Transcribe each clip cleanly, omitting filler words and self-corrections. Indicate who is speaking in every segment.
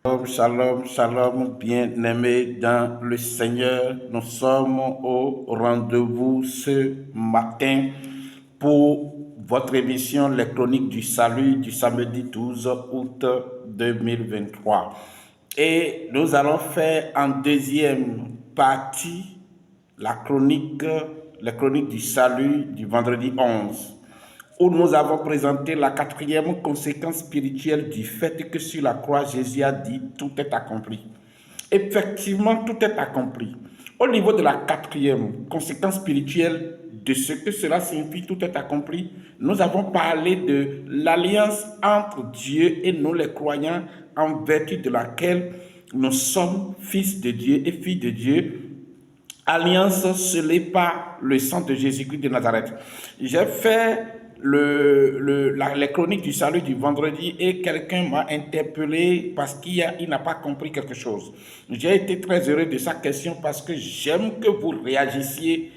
Speaker 1: Shalom, shalom, shalom, bien-aimés dans le Seigneur. Nous sommes au rendez-vous ce matin pour votre émission Les Chroniques du Salut du samedi 12 août 2023. Et nous allons faire en deuxième partie les chroniques du Salut du vendredi 11, où nous avons présenté la quatrième conséquence spirituelle du fait que sur la croix, Jésus a dit « tout est accompli ». Effectivement, tout est accompli. Au niveau de la quatrième conséquence spirituelle de ce que cela signifie « tout est accompli », nous avons parlé de l'alliance entre Dieu et nous les croyants, en vertu de laquelle nous sommes fils de Dieu et filles de Dieu, alliance scellée par le sang de Jésus-Christ de Nazareth. J'ai fait les chroniques du salut du vendredi et quelqu'un m'a interpellé parce qu'il n'a pas compris quelque chose. J'ai été très heureux de sa question parce que j'aime que vous réagissiez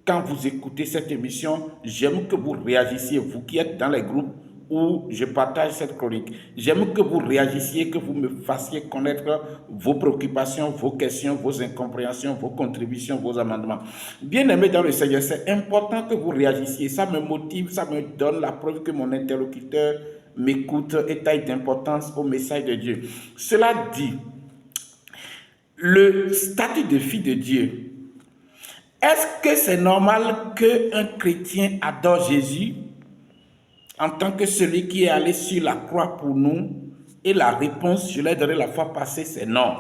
Speaker 1: quand vous écoutez cette émission. J'aime que vous réagissiez, vous qui êtes dans les groupes où je partage cette chronique. J'aime que vous réagissiez, que vous me fassiez connaître vos préoccupations, vos questions, vos incompréhensions, vos contributions, vos amendements. Bien-aimés dans le Seigneur, c'est important que vous réagissiez. Ça me motive, ça me donne la preuve que mon interlocuteur m'écoute et taille d'importance au message de Dieu. Cela dit, le statut de fille de Dieu, est-ce que c'est normal qu'un chrétien adore Jésus en tant que celui qui est allé sur la croix pour nous? Et la réponse, je l'ai donnée la fois passée, c'est non.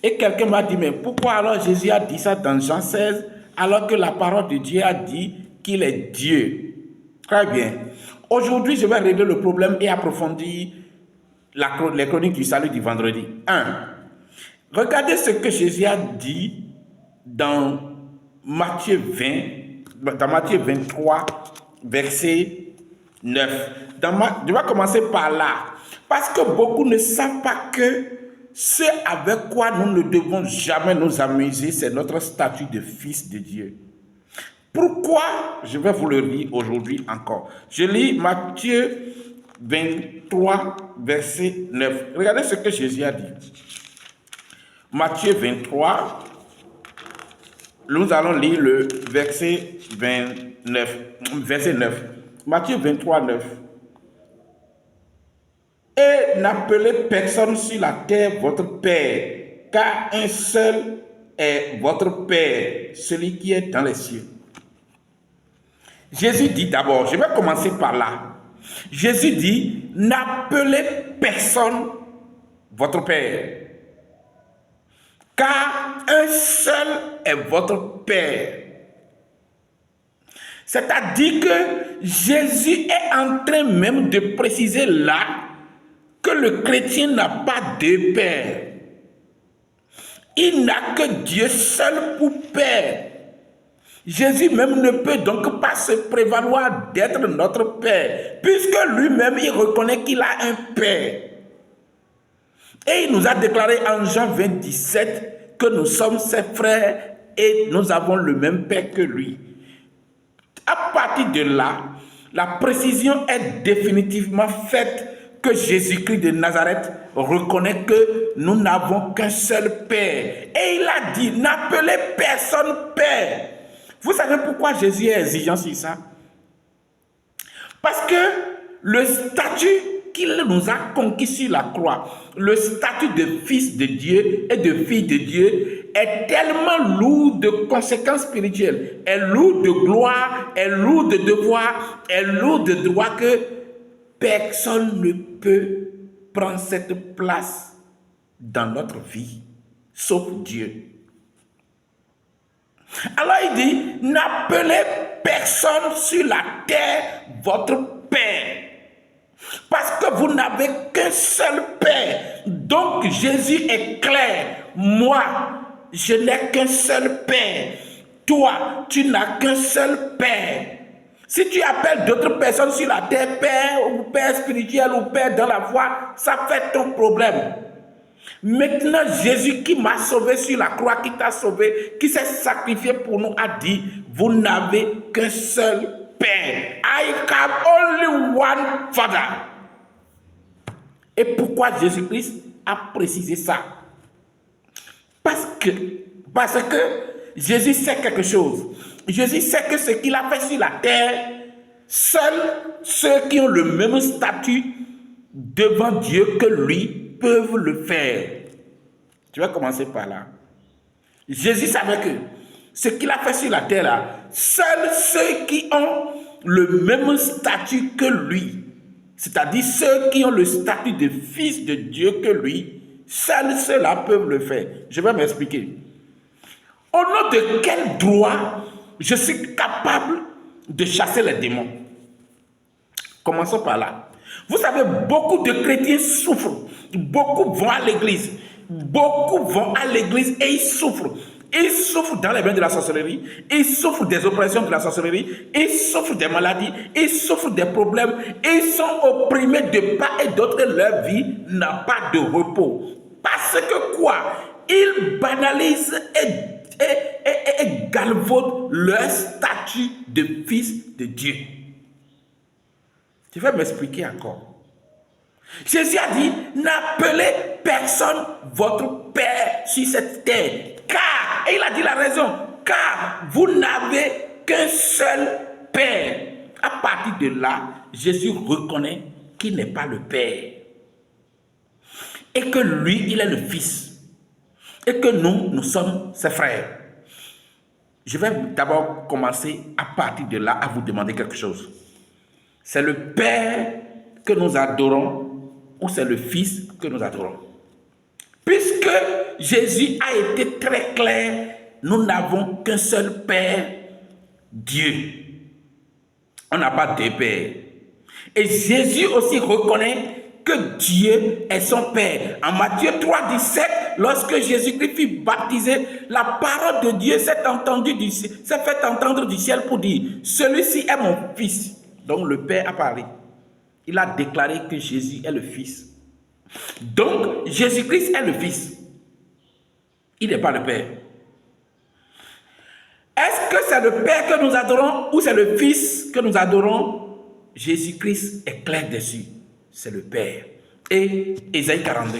Speaker 1: Et quelqu'un m'a dit, mais pourquoi alors Jésus a dit ça dans Jean 16, alors que la parole de Dieu a dit qu'il est Dieu? Très bien. Aujourd'hui, je vais régler le problème et approfondir les chroniques du salut du vendredi. 1. Regardez ce que Jésus a dit dans Matthieu 23, verset 9. Je vais commencer par là. Parce que beaucoup ne savent pas que ce avec quoi nous ne devons jamais nous amuser, c'est notre statut de fils de Dieu. Pourquoi? Je vais vous le lire aujourd'hui encore. Je lis Matthieu 23, verset 9. Regardez ce que Jésus a dit. Matthieu 23, nous allons lire le verset 29. Verset 9. Matthieu 23, 9. Et n'appelez personne sur la terre votre Père, car un seul est votre Père, celui qui est dans les cieux. Jésus dit d'abord, je vais commencer par là. Jésus dit, n'appelez personne votre Père, car un seul est votre Père. C'est-à-dire que Jésus est en train même de préciser là que le chrétien n'a pas de père. Il n'a que Dieu seul pour père. Jésus même ne peut donc pas se prévaloir d'être notre père, puisque lui-même il reconnaît qu'il a un père. Et il nous a déclaré en Jean 20, 17 que nous sommes ses frères et nous avons le même père que lui. À partir de là, la précision est définitivement faite que Jésus-Christ de Nazareth reconnaît que nous n'avons qu'un seul Père. Et il a dit, n'appelez personne Père. Vous savez pourquoi Jésus est exigeant sur ça? Parce que le statut qu'il nous a conquis sur la croix, le statut de fils de Dieu et de fille de Dieu est tellement lourd de conséquences spirituelles, est lourd de gloire, est lourd de devoir, est lourd de droit que personne ne peut prendre cette place dans notre vie, sauf Dieu. Alors il dit, n'appelez personne sur la terre votre Père, parce que vous n'avez qu'un seul Père. Donc Jésus est clair. Moi, je n'ai qu'un seul Père. Toi, tu n'as qu'un seul Père. Si tu appelles d'autres personnes sur la terre Père ou Père spirituel ou Père dans la foi, ça fait ton problème. Maintenant, Jésus qui m'a sauvé sur la croix, qui t'a sauvé, qui s'est sacrifié pour nous, a dit, vous n'avez qu'un seul Père. I have only one Father. Et pourquoi Jésus-Christ a précisé ça? Parce que Jésus sait quelque chose. Jésus sait que ce qu'il a fait sur la terre, seuls ceux qui ont le même statut devant Dieu que lui peuvent le faire. Je vais commencer par là. Jésus savait que ce qu'il a fait sur la terre là, seuls ceux qui ont le même statut que lui, c'est-à-dire ceux qui ont le statut de fils de Dieu que lui, seuls ceux-là peuvent le faire. Je vais m'expliquer. Au nom de quel droit je suis capable de chasser les démons? Commençons par là. Vous savez, beaucoup de chrétiens souffrent. Beaucoup vont à l'église. Beaucoup vont à l'église et ils souffrent. Ils souffrent dans les mains de la sorcellerie. Ils souffrent des oppressions de la sorcellerie. Ils souffrent des maladies. Ils souffrent des problèmes. Ils sont opprimés de part et d'autre. Leur vie n'a pas de repos. Parce que quoi? Ils banalisent et galvaudent leur statut de fils de Dieu. Je vais m'expliquer encore. Jésus a dit, n'appelez personne votre Père sur cette terre. Car, et il a dit la raison, car vous n'avez qu'un seul Père. À partir de là, Jésus reconnaît qu'il n'est pas le Père. Et que lui, il est le Fils. Et que nous sommes ses frères. Je vais d'abord commencer à partir de là à vous demander quelque chose. C'est le Père que nous adorons ou c'est le Fils que nous adorons? Puisque Jésus a été très clair, nous n'avons qu'un seul Père, Dieu. On n'a pas deux pères. Et Jésus aussi reconnaît que Dieu est son Père. En Matthieu 3, 17, lorsque Jésus-Christ fut baptisé, la parole de Dieu s'est fait entendre du ciel pour dire, celui-ci est mon Fils. Donc le Père a parlé. Il a déclaré que Jésus est le Fils. Donc Jésus-Christ est le Fils. Il n'est pas le Père. Est-ce que c'est le Père que nous adorons ou c'est le Fils que nous adorons? Jésus-Christ est clair dessus. C'est le Père. Et Ésaïe 42.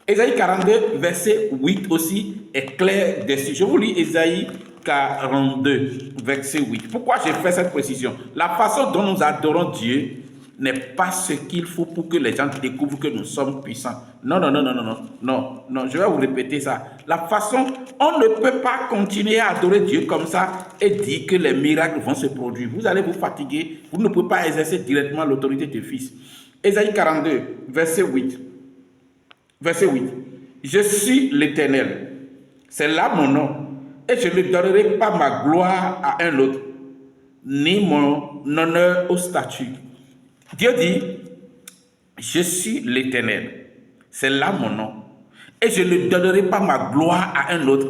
Speaker 1: Ésaïe 42, verset 8 aussi est clair dessus. Je vous lis Ésaïe 42, verset 8. Pourquoi j'ai fait cette précision? La façon dont nous adorons Dieu n'est pas ce qu'il faut pour que les gens découvrent que nous sommes puissants. Non, je vais vous répéter ça. La façon, on ne peut pas continuer à adorer Dieu comme ça et dire que les miracles vont se produire. Vous allez vous fatiguer, vous ne pouvez pas exercer directement l'autorité du Fils. Ésaïe 42, verset 8. Verset 8. Je suis l'Éternel, c'est là mon nom, et je ne donnerai pas ma gloire à un autre, ni mon honneur au statut. Dieu dit, je suis l'Éternel, c'est là mon nom, et je ne donnerai pas ma gloire à un autre,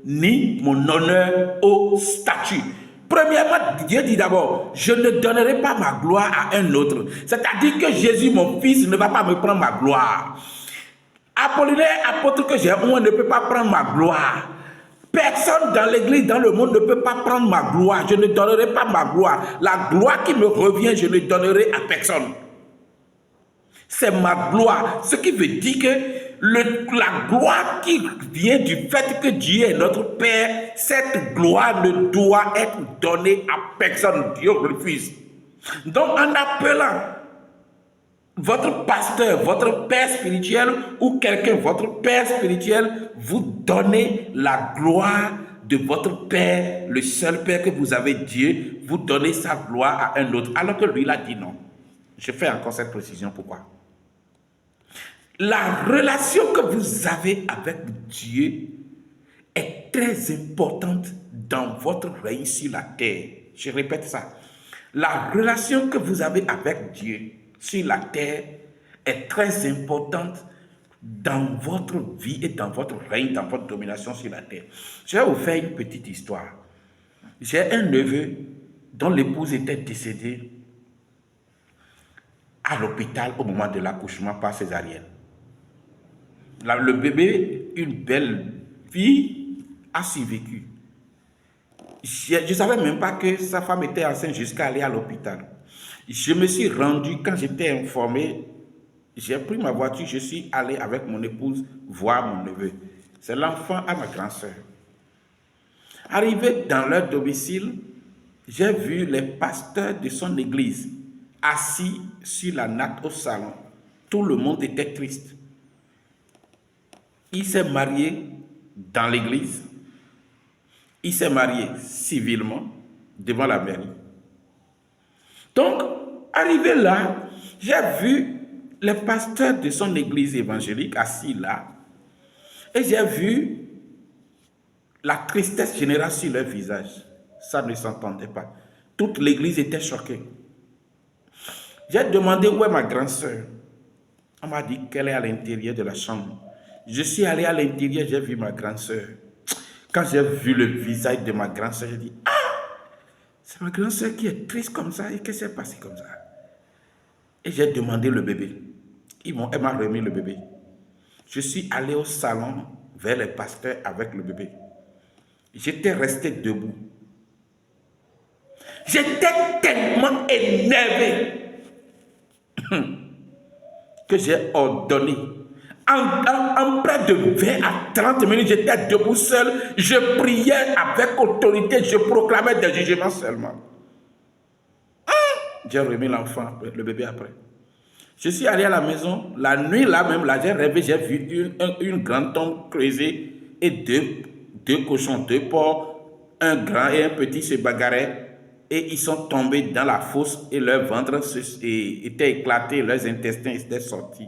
Speaker 1: ni mon honneur au statut. Premièrement, Dieu dit d'abord, je ne donnerai pas ma gloire à un autre. C'est-à-dire que Jésus, mon Fils, ne va pas me prendre ma gloire. Apollinaire, apôtre que j'ai, on ne peut pas prendre ma gloire. Personne dans l'église, dans le monde ne peut pas prendre ma gloire. Je ne donnerai pas ma gloire. La gloire qui me revient, je ne donnerai à personne. C'est ma gloire. Ce qui veut dire que la gloire qui vient du fait que Dieu est notre Père, cette gloire ne doit être donnée à personne. Dieu refuse. Donc en appelant votre pasteur, votre père spirituel ou quelqu'un, votre père spirituel, vous donnez la gloire de votre Père, le seul Père que vous avez, Dieu, vous donnez sa gloire à un autre, alors que lui, il a dit non. Je fais encore cette précision, pourquoi? La relation que vous avez avec Dieu est très importante dans votre règne sur la terre. Je répète ça. La relation que vous avez avec Dieu sur la terre est très importante dans votre vie et dans votre règne, dans votre domination sur la terre. Je vais vous faire une petite histoire. J'ai un neveu dont l'épouse était décédée à l'hôpital au moment de l'accouchement par césarienne. Le bébé, une belle fille, a survécu. Je ne savais même pas que sa femme était enceinte jusqu'à aller à l'hôpital. Je me suis rendu, quand j'étais informé, j'ai pris ma voiture, je suis allé avec mon épouse voir mon neveu. C'est l'enfant à ma grand-sœur. Arrivé dans leur domicile, j'ai vu les pasteurs de son église assis sur la natte au salon. Tout le monde était triste. Il s'est marié dans l'église. Il s'est marié civilement devant la mairie. Donc, arrivé là, j'ai vu les pasteurs de son église évangélique assis là. Et j'ai vu la tristesse générale sur leur visage. Ça ne s'entendait pas. Toute l'église était choquée. J'ai demandé où est ma grande-sœur. On m'a dit qu'elle est à l'intérieur de la chambre. Je suis allé à l'intérieur, j'ai vu ma grande-sœur. Quand j'ai vu le visage de ma grande-sœur, j'ai dit, ah, c'est ma grande-sœur qui est triste comme ça. Et qu'est-ce qui s'est passé comme ça? Et j'ai demandé le bébé. Elle m'a remis le bébé. Je suis allé au salon vers les pasteurs avec le bébé. J'étais resté debout. J'étais tellement énervé que j'ai ordonné. En près de 20 à 30 minutes, j'étais debout seul. Je priais avec autorité. Je proclamais des jugements seulement. J'ai remis l'enfant, le bébé après. Je suis allé à la maison. La nuit là même, là, j'ai rêvé. J'ai vu une grande tombe creusée et deux cochons, deux porcs, un grand et un petit se bagarraient. Et ils sont tombés dans la fosse et leur ventre était éclaté, leurs intestins étaient sortis.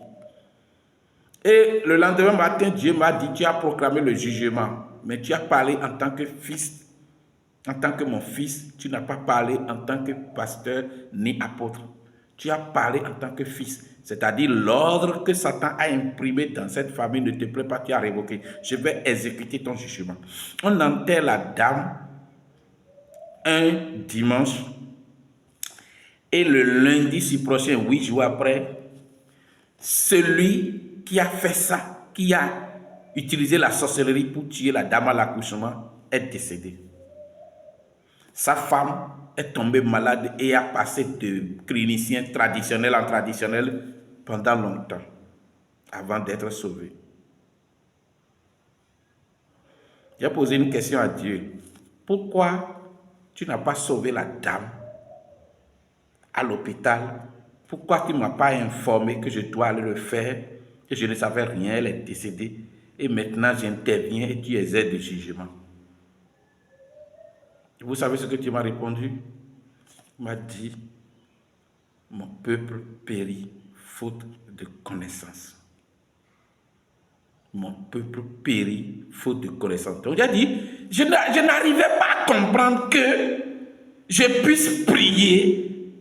Speaker 1: Et le lendemain matin, Dieu m'a dit, tu as proclamé le jugement, mais tu as parlé en tant que fils, en tant que mon fils, tu n'as pas parlé en tant que pasteur ni apôtre. Tu as parlé en tant que fils, c'est-à-dire l'ordre que Satan a imprimé dans cette famille ne te plaît pas, tu as révoqué. Je vais exécuter ton jugement. On enterre la dame un dimanche et le lundi prochain, 8 jours après, celui qui a fait ça, qui a utilisé la sorcellerie pour tuer la dame à l'accouchement, est décédé. Sa femme est tombée malade et a passé de clinicien traditionnel en traditionnel pendant longtemps avant d'être sauvée. J'ai posé une question à Dieu. Pourquoi tu n'as pas sauvé la dame à l'hôpital? Pourquoi tu ne m'as pas informé que je dois aller le faire, que je ne savais rien, elle est décédée, et maintenant j'interviens et tu exerces des jugements? Vous savez ce que tu m'as répondu? Tu m'as dit, mon peuple périt faute de connaissance. Mon peuple périt faute de connaissance. Donc j'ai dit, je n'arrivais pas à comprendre que je puisse prier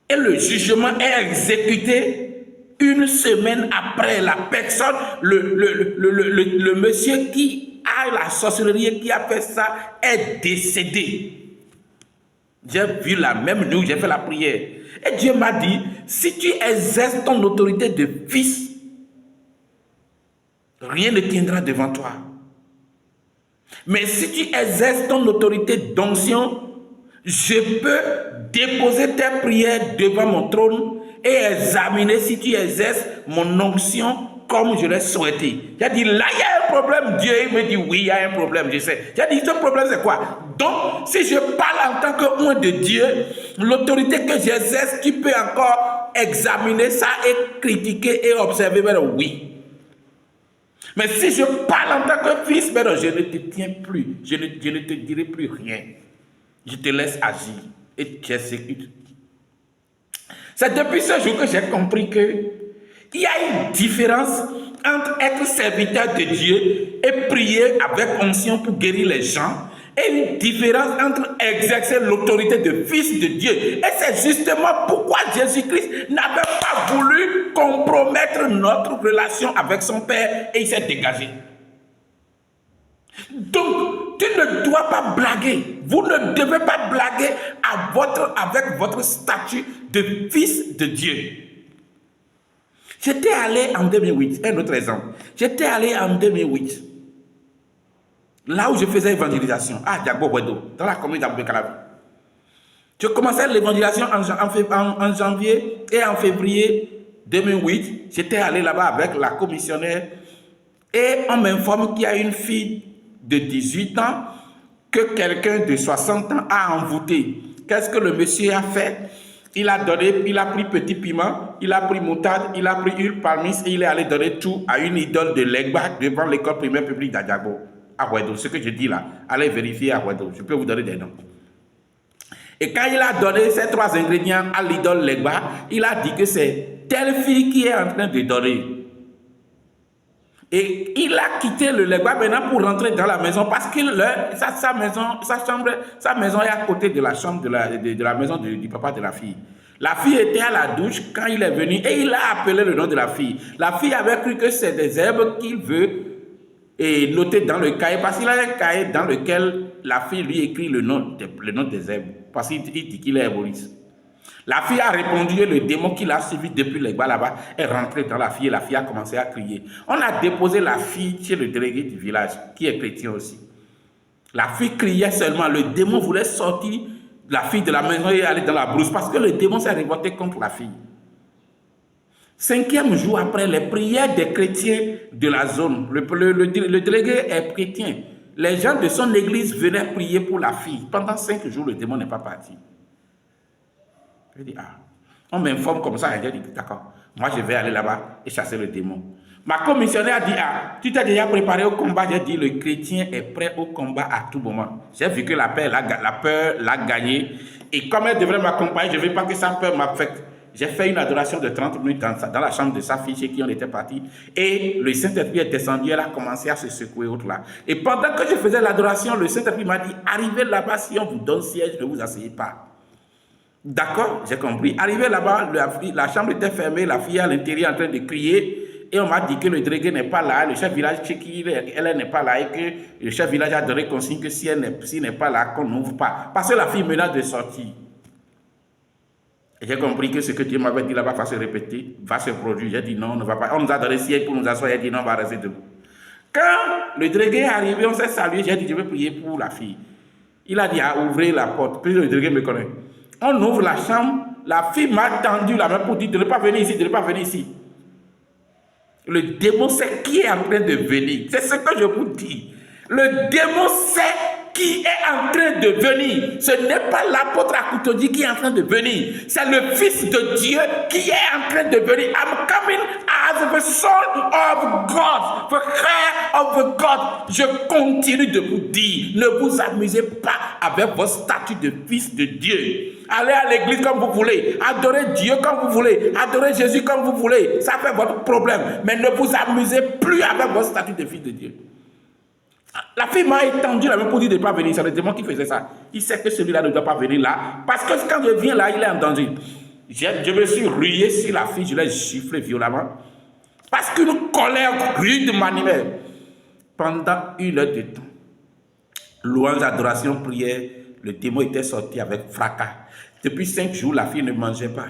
Speaker 1: et le jugement est exécuté une semaine après la personne, le monsieur qui a la sorcellerie et qui a fait ça est décédé. J'ai vu la même nuit où j'ai fait la prière. Et Dieu m'a dit, si tu exerces ton autorité de fils, rien ne tiendra devant toi. Mais si tu exerces ton autorité d'onction, je peux déposer tes prières devant mon trône et examiner si tu exerces mon onction comme je l'ai souhaité. J'ai dit, là, il y a un problème. Dieu il me dit, oui, il y a un problème, je sais. J'ai dit, ce problème, c'est quoi? Donc, si je parle en tant qu'un de Dieu, l'autorité que j'exerce, tu peux encore examiner ça et critiquer et observer. Mais oui. Mais si je parle en tant que fils, mais non, je ne te tiens plus. Je ne te dirai plus rien. Je te laisse agir et tu exécutes. C'est depuis ce jour que j'ai compris qu'il y a une différence entre être serviteur de Dieu et prier avec onction pour guérir les gens, et une différence entre exercer l'autorité de fils de Dieu. Et c'est justement pourquoi Jésus-Christ n'avait pas voulu compromettre notre relation avec son Père et il s'est dégagé. Donc, tu ne dois pas blaguer. Vous ne devez pas blaguer avec votre statut de fils de Dieu. J'étais allé en 2008, un autre exemple. J'étais allé en 2008, là où je faisais l'évangélisation, à Diagbo-Wedo, dans la commune d'Abou-Calavi. Je commençais l'évangélisation en janvier et en février 2008, j'étais allé là-bas avec la commissionnaire et on m'informe qu'il y a une fille de 18 ans que quelqu'un de 60 ans a envoûté. Qu'est-ce que le monsieur a fait? Il a pris petit piment, il a pris moutarde, il a pris huile parmis et il est allé donner tout à une idole de Legba devant l'école primaire publique d'Adjabo, à Ouedo. Ce que je dis là, allez vérifier à Ouedo. Je peux vous donner des noms. Et quand il a donné ces 3 ingrédients à l'idole Legba, il a dit que c'est telle fille qui est en train de donner. Et il a quitté le Legba maintenant pour rentrer dans la maison parce que sa maison est à côté de la chambre de la maison du papa de la fille. La fille était à la douche quand il est venu et il a appelé le nom de la fille. La fille avait cru que c'est des herbes qu'il veut noter dans le cahier parce qu'il a un cahier dans lequel la fille lui écrit le nom des herbes parce qu'il dit qu'il est herboriste. La fille a répondu et le démon qui l'a suivi depuis les bas là-bas est rentré dans la fille et la fille a commencé à crier. On a déposé la fille chez le délégué du village qui est chrétien aussi. La fille criait seulement. Le démon voulait sortir la fille de la maison et aller dans la brousse parce que le démon s'est révolté contre la fille. 5e jour après les prières des chrétiens de la zone, le délégué est chrétien. Les gens de son église venaient prier pour la fille. Pendant 5 jours, le démon n'est pas parti. Je dis, on m'informe comme ça. J'ai dit, d'accord, moi je vais aller là-bas et chasser le démon. Ma commissionnaire a dit, tu t'es déjà préparé au combat? J'ai dit, le chrétien est prêt au combat à tout moment. J'ai vu que la peur l'a gagné. Et comme elle devrait m'accompagner, je ne veux pas que sa peur m'affecte. J'ai fait une adoration de 30 minutes dans la chambre de sa fille chez qui on était parti. Et le Saint-Esprit est descendu, elle a commencé à se secouer autre là. Et pendant que je faisais l'adoration, le Saint-Esprit m'a dit, arrivez là-bas, si on vous donne siège, ne vous asseyez pas. D'accord, j'ai compris. Arrivé là-bas, la chambre était fermée, la fille à l'intérieur en train de crier. Et on m'a dit que le délégué n'est pas là, le chef village chez qui elle n'est pas là et que le chef village a donné consigne que s'il n'est pas là, qu'on n'ouvre pas. Parce que la fille menace de sortir. J'ai compris que ce que Dieu m'avait dit là-bas va se répéter, va se produire. J'ai dit non, on ne va pas. On nous a donné siège pour nous asseoir. J'ai dit non, on va rester debout. Quand le délégué est arrivé, on s'est salué. J'ai dit je vais prier pour la fille. Il a dit ouvrez la porte. Puis le délégué me connaît. On ouvre la chambre. La fille m'a tendu la main pour dire de ne pas venir ici, de ne pas venir ici. Le démon sait qui est en train de venir. C'est ce que je vous dis. Le démon sait qui est en train de venir. Ce n'est pas l'apôtre Akutodi qui est en train de venir. C'est le Fils de Dieu qui est en train de venir. I'm coming as the Son of God, the Heir of God. Je continue de vous dire, ne vous amusez pas avec votre statut de Fils de Dieu. Allez à l'église comme vous voulez, adorez Dieu comme vous voulez, adorez Jésus comme vous voulez. Ça fait votre problème. Mais ne vous amusez plus avec votre statut de Fils de Dieu. La fille m'a étendu la main pour dire de ne pas venir. C'est le démon qui faisait ça. Il sait que celui-là ne doit pas venir là. Parce que quand je viens là, il est en danger. Je me suis rué sur la fille, je l'ai giflé violemment. Parce qu'une colère rude m'animait. Pendant 1 heure de temps, louange, adoration, prière, le démon était sorti avec fracas. Depuis 5 jours, la fille ne mangeait pas.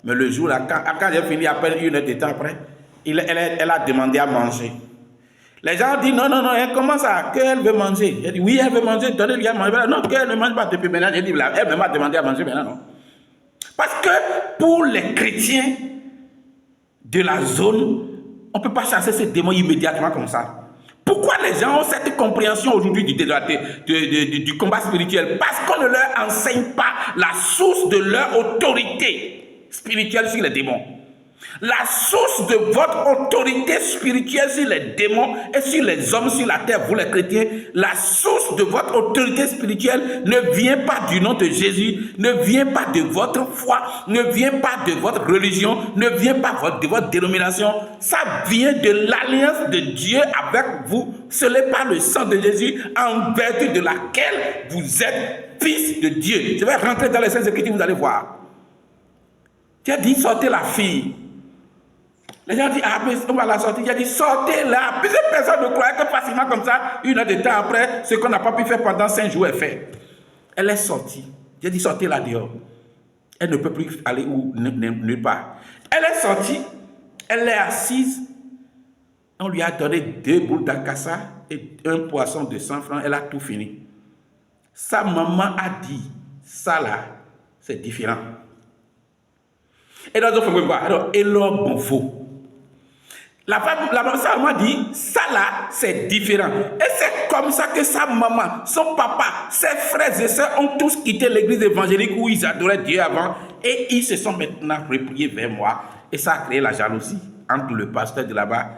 Speaker 1: Mais le jour là, quand j'ai fini, à peine 1 heure de temps après, elle a demandé à manger. Les gens disent non, comment ça? Qu'elle veut manger? Elle dit oui, elle veut manger, donnez-lui à manger. Non, qu'elle ne mange pas depuis maintenant. J'ai dit elle m'a demandé à manger maintenant, non. Parce que pour les chrétiens de la zone, on ne peut pas chasser ces démons immédiatement comme ça. Pourquoi les gens ont cette compréhension aujourd'hui du combat spirituel? Parce qu'on ne leur enseigne pas la source de leur autorité spirituelle sur les démons. La source de votre autorité spirituelle sur les démons et sur les hommes sur la terre, vous les chrétiens, la source de votre autorité spirituelle ne vient pas du nom de Jésus, ne vient pas de votre foi, ne vient pas de votre religion, ne vient pas de votre dénomination. Ça vient de l'alliance de Dieu avec vous, scellée par le sang de Jésus, en vertu de laquelle vous êtes fils de Dieu. Je vais rentrer dans les Saintes Écritures, vous allez voir. Tu as dit sortez la fille. Les gens disent, mais on va la sortir. J'ai dit, sortez-la. Plusieurs personnes ne croyaient que facilement comme ça, 1 heure de temps après, ce qu'on n'a pas pu faire pendant 5 jours est fait. Elle est sortie. J'ai dit, sortez-la dehors. Elle ne peut plus aller nulle part. Elle est sortie. Elle est assise. On lui a donné 2 boules d'acassa et 1 poisson de 100 francs. Elle a tout fini. Sa maman a dit, ça là, c'est différent. Et dans d'autres fois, alors, et l'homme bon faux. La femme, sa maman dit, ça là, c'est différent. Et c'est comme ça que sa maman, son papa, ses frères et sœurs ont tous quitté l'église évangélique où ils adoraient Dieu avant. Et ils se sont maintenant repliés vers moi. Et ça a créé la jalousie entre le pasteur de là-bas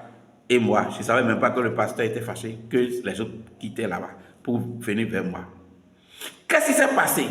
Speaker 1: et moi. Je ne savais même pas que le pasteur était fâché, que les autres quittaient là-bas pour venir vers moi. Qu'est-ce qui s'est passé?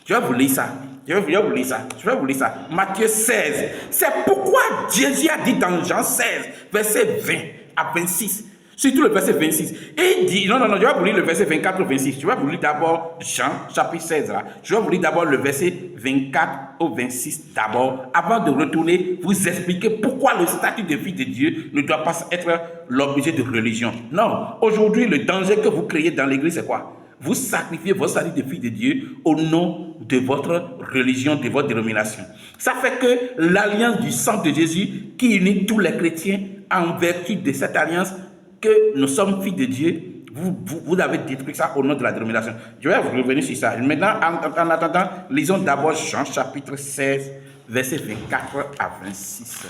Speaker 1: Je vais vous lire ça. Je vais vous lire ça. Matthieu 16. C'est pourquoi Jésus a dit dans Jean 16, verset 20 à 26. Surtout le verset 26. Et il dit, non, je vais vous lire le verset 24 au 26. Je vais vous lire d'abord Jean, chapitre 16. Là. Je vais vous lire d'abord le verset 24 au 26 d'abord, avant de retourner vous expliquer pourquoi le statut de fils de Dieu ne doit pas être l'objet de religion. Non, aujourd'hui, le danger que vous créez dans l'église, c'est quoi? Vous sacrifiez votre statut de fils de Dieu au nom de votre religion, de votre dénomination. Ça fait que l'alliance du sang de Jésus qui unit tous les chrétiens en vertu de cette alliance que nous sommes fils de Dieu, vous avez détruit ça au nom de la dénomination. Je vais revenir sur ça. Maintenant, en attendant, lisons d'abord Jean chapitre 16, versets 24 à 26.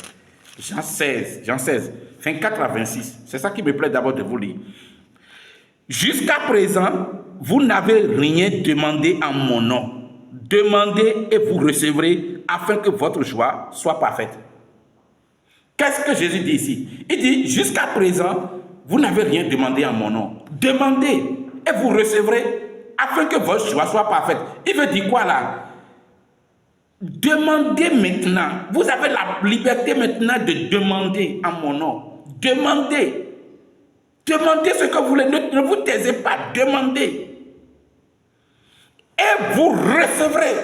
Speaker 1: Jean 16, 24 à 26. C'est ça qui me plaît d'abord de vous lire. Jusqu'à présent, vous n'avez rien demandé en mon nom. Demandez et vous recevrez afin que votre joie soit parfaite. Qu'est-ce que Jésus dit ici? Il dit, jusqu'à présent, vous n'avez rien demandé en mon nom. Demandez et vous recevrez afin que votre joie soit parfaite. Il veut dire quoi là? Demandez maintenant. Vous avez la liberté maintenant de demander en mon nom. Demandez. Demandez ce que vous voulez, ne vous taisez pas, demandez. Et vous recevrez.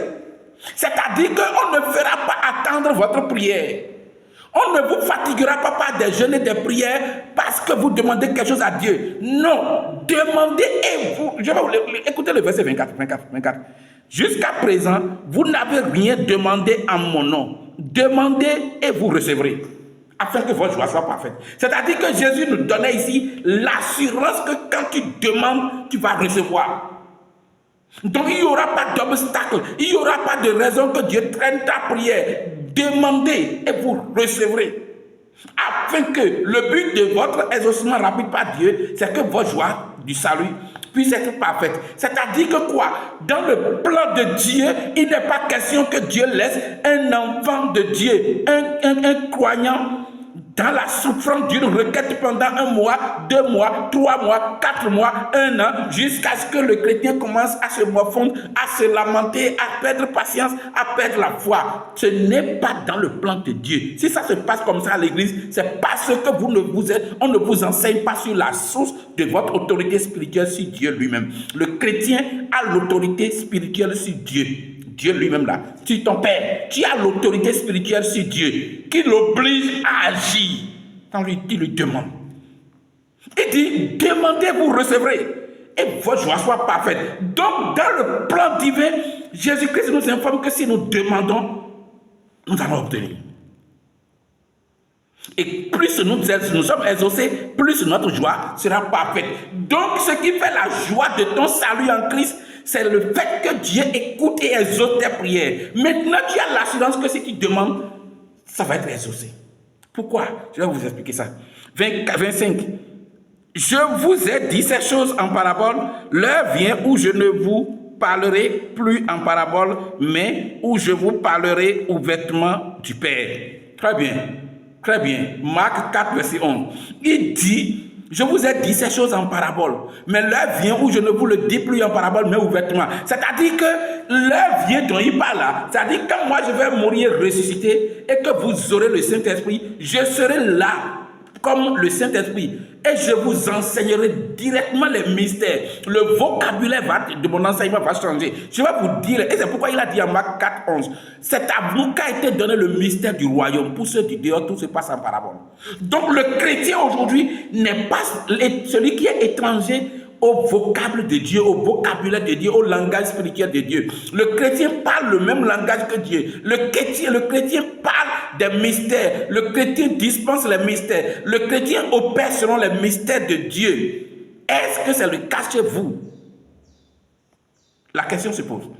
Speaker 1: C'est-à-dire qu'on ne fera pas attendre votre prière. On ne vous fatiguera pas par des jeûnes et des prières parce que vous demandez quelque chose à Dieu. Non, demandez et vous... Je vais vous écoutez le verset 24. Jusqu'à présent, vous n'avez rien demandé en mon nom. Demandez et vous recevrez, afin que votre joie soit parfaite. C'est-à-dire que Jésus nous donnait ici l'assurance que quand tu demandes, tu vas recevoir. Donc il n'y aura pas d'obstacle, il n'y aura pas de raison que Dieu traîne ta prière. Demandez et vous recevrez. Afin que le but de votre exaucement rapide par Dieu, c'est que votre joie du salut puisse être parfaite. C'est-à-dire que quoi? Dans le plan de Dieu, il n'est pas question que Dieu laisse un enfant de Dieu, un croyant, dans la souffrance d'une requête pendant 1 mois, 2 mois, 3 mois, 4 mois, 1 an, jusqu'à ce que le chrétien commence à se morfondre, à se lamenter, à perdre patience, à perdre la foi. Ce n'est pas dans le plan de Dieu. Si ça se passe comme ça à l'église, c'est parce que on ne vous enseigne pas sur la source de votre autorité spirituelle sur Dieu lui-même. Le chrétien a l'autorité spirituelle sur Dieu. Dieu lui-même là, sur ton père, tu as l'autorité spirituelle sur Dieu qui l'oblige à agir quand il lui demande. Il dit, demandez, vous recevrez et votre joie soit parfaite. Donc dans le plan divin, Jésus-Christ nous informe que si nous demandons, nous allons obtenir. Et plus nous sommes exaucés, plus notre joie sera parfaite. Donc ce qui fait la joie de ton salut en Christ, c'est le fait que Dieu écoute et exauce tes prières. Maintenant, tu as l'assurance que si tu demandes, ça va être exaucé. Pourquoi? Je vais vous expliquer ça. 25. Je vous ai dit ces choses en parabole. L'heure vient où je ne vous parlerai plus en parabole, mais où je vous parlerai ouvertement du Père. Très bien. Très bien. Marc 4, verset 11. Il dit... Je vous ai dit ces choses en parabole, mais l'heure vient où je ne vous le dis plus en parabole, mais ouvertement. C'est-à-dire que l'heure vient dont il parle là. C'est-à-dire que quand moi je vais mourir, ressusciter, et que vous aurez le Saint-Esprit, je serai là comme le Saint-Esprit. Et je vous enseignerai directement les mystères. Le vocabulaire de mon enseignement va changer. Je vais vous dire, et c'est pourquoi il a dit en Marc 4, 11, c'est à vous qu'a été donné le mystère du royaume. Pour ceux du dehors, tout se passe en parabole. Donc le chrétien aujourd'hui n'est pas celui qui est étranger au vocable de Dieu, au vocabulaire de Dieu, au langage spirituel de Dieu. Le chrétien parle le même langage que Dieu. Le chrétien parle des mystères. Le chrétien dispense les mystères. Le chrétien opère selon les mystères de Dieu. Est-ce que c'est le cas chez vous? La question se pose.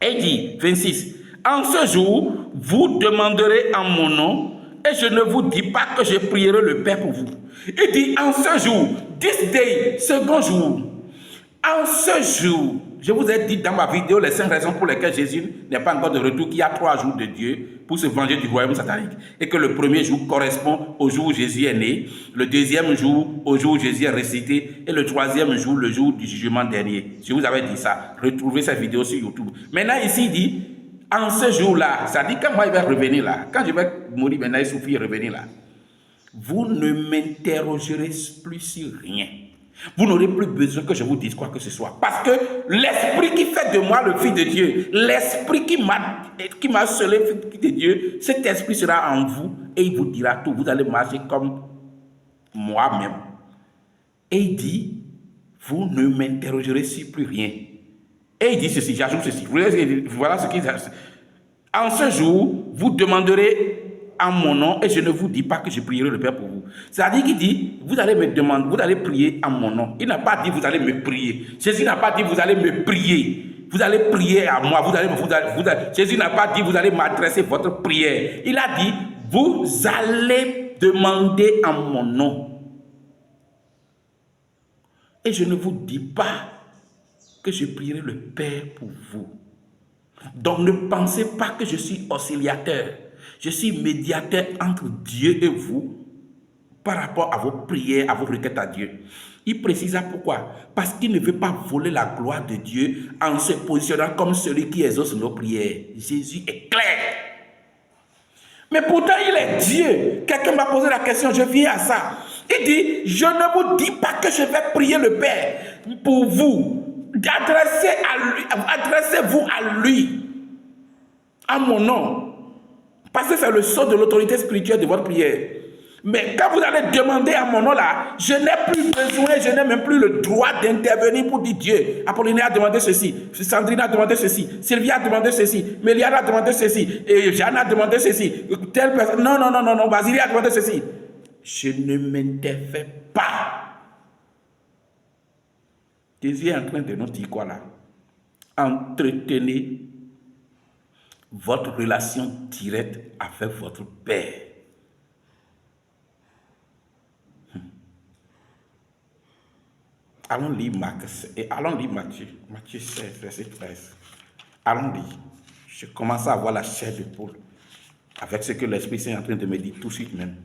Speaker 1: Et il dit, 26, en ce jour, vous demanderez en mon nom, et je ne vous dis pas que je prierai le Père pour vous. Il dit en ce jour, this day, second jour, en ce jour, je vous ai dit dans ma vidéo les 5 raisons pour lesquelles Jésus n'est pas encore de retour, qu'il y a 3 jours de Dieu pour se venger du royaume satanique. Et que le premier jour correspond au jour où Jésus est né, le deuxième jour au jour où Jésus est ressuscité, et le troisième jour, le jour du jugement dernier. Je vous avais dit ça. Retrouvez cette vidéo sur YouTube. Maintenant ici, il dit, en ce jour-là, ça dit quand moi il va revenir là, quand je vais mourir maintenant, il suffit de revenir là. Vous ne m'interrogerez plus sur rien. Vous n'aurez plus besoin que je vous dise quoi que ce soit. Parce que l'esprit qui fait de moi le Fils de Dieu, l'esprit qui m'a scellé le Fils de Dieu, cet esprit sera en vous et il vous dira tout. Vous allez marcher comme moi-même. Et il dit, vous ne m'interrogerez sur plus rien. Et il dit ceci, j'ajoute ceci. Voilà ce qu'il dit. En ce jour, vous demanderez en mon nom et je ne vous dis pas que je prierai le Père pour vous. C'est-à-dire qu'il dit, vous allez me demander, vous allez prier en mon nom. Il n'a pas dit vous allez me prier. Jésus n'a pas dit vous allez me prier. Vous allez prier à moi. Jésus n'a pas dit vous allez m'adresser votre prière. Il a dit vous allez demander en mon nom. Et je ne vous dis pas que je prierai le Père pour vous. Donc ne pensez pas que je suis auxiliateur. Je suis médiateur entre Dieu et vous par rapport à vos prières, à vos requêtes à Dieu. Il précisa pourquoi. Parce qu'il ne veut pas voler la gloire de Dieu en se positionnant comme celui qui exauce nos prières. Jésus est clair. Mais pourtant, il est Dieu. Quelqu'un m'a posé la question, je viens à ça. Il dit, je ne vous dis pas que je vais prier le Père pour vous. Adressez-vous à lui, à mon nom. Parce que c'est le sceau de l'autorité spirituelle de votre prière. Mais quand vous allez demander à mon nom là, je n'ai plus besoin, je n'ai même plus le droit d'intervenir pour dire Dieu. Apollinaire a demandé ceci, Sandrine a demandé ceci, Sylvie a demandé ceci, Méliane a demandé ceci, et Jeanne a demandé ceci, telle personne, non, Basile a demandé ceci. Je ne m'interfère pas. Jésus est en train de nous dire quoi là? Entretenez votre relation directe avec votre Père. Allons lire Matthieu 16, verset 13. Allons lire. Je commence à avoir la chair de poule avec ce que l'Esprit Saint est en train de me dire tout de suite même.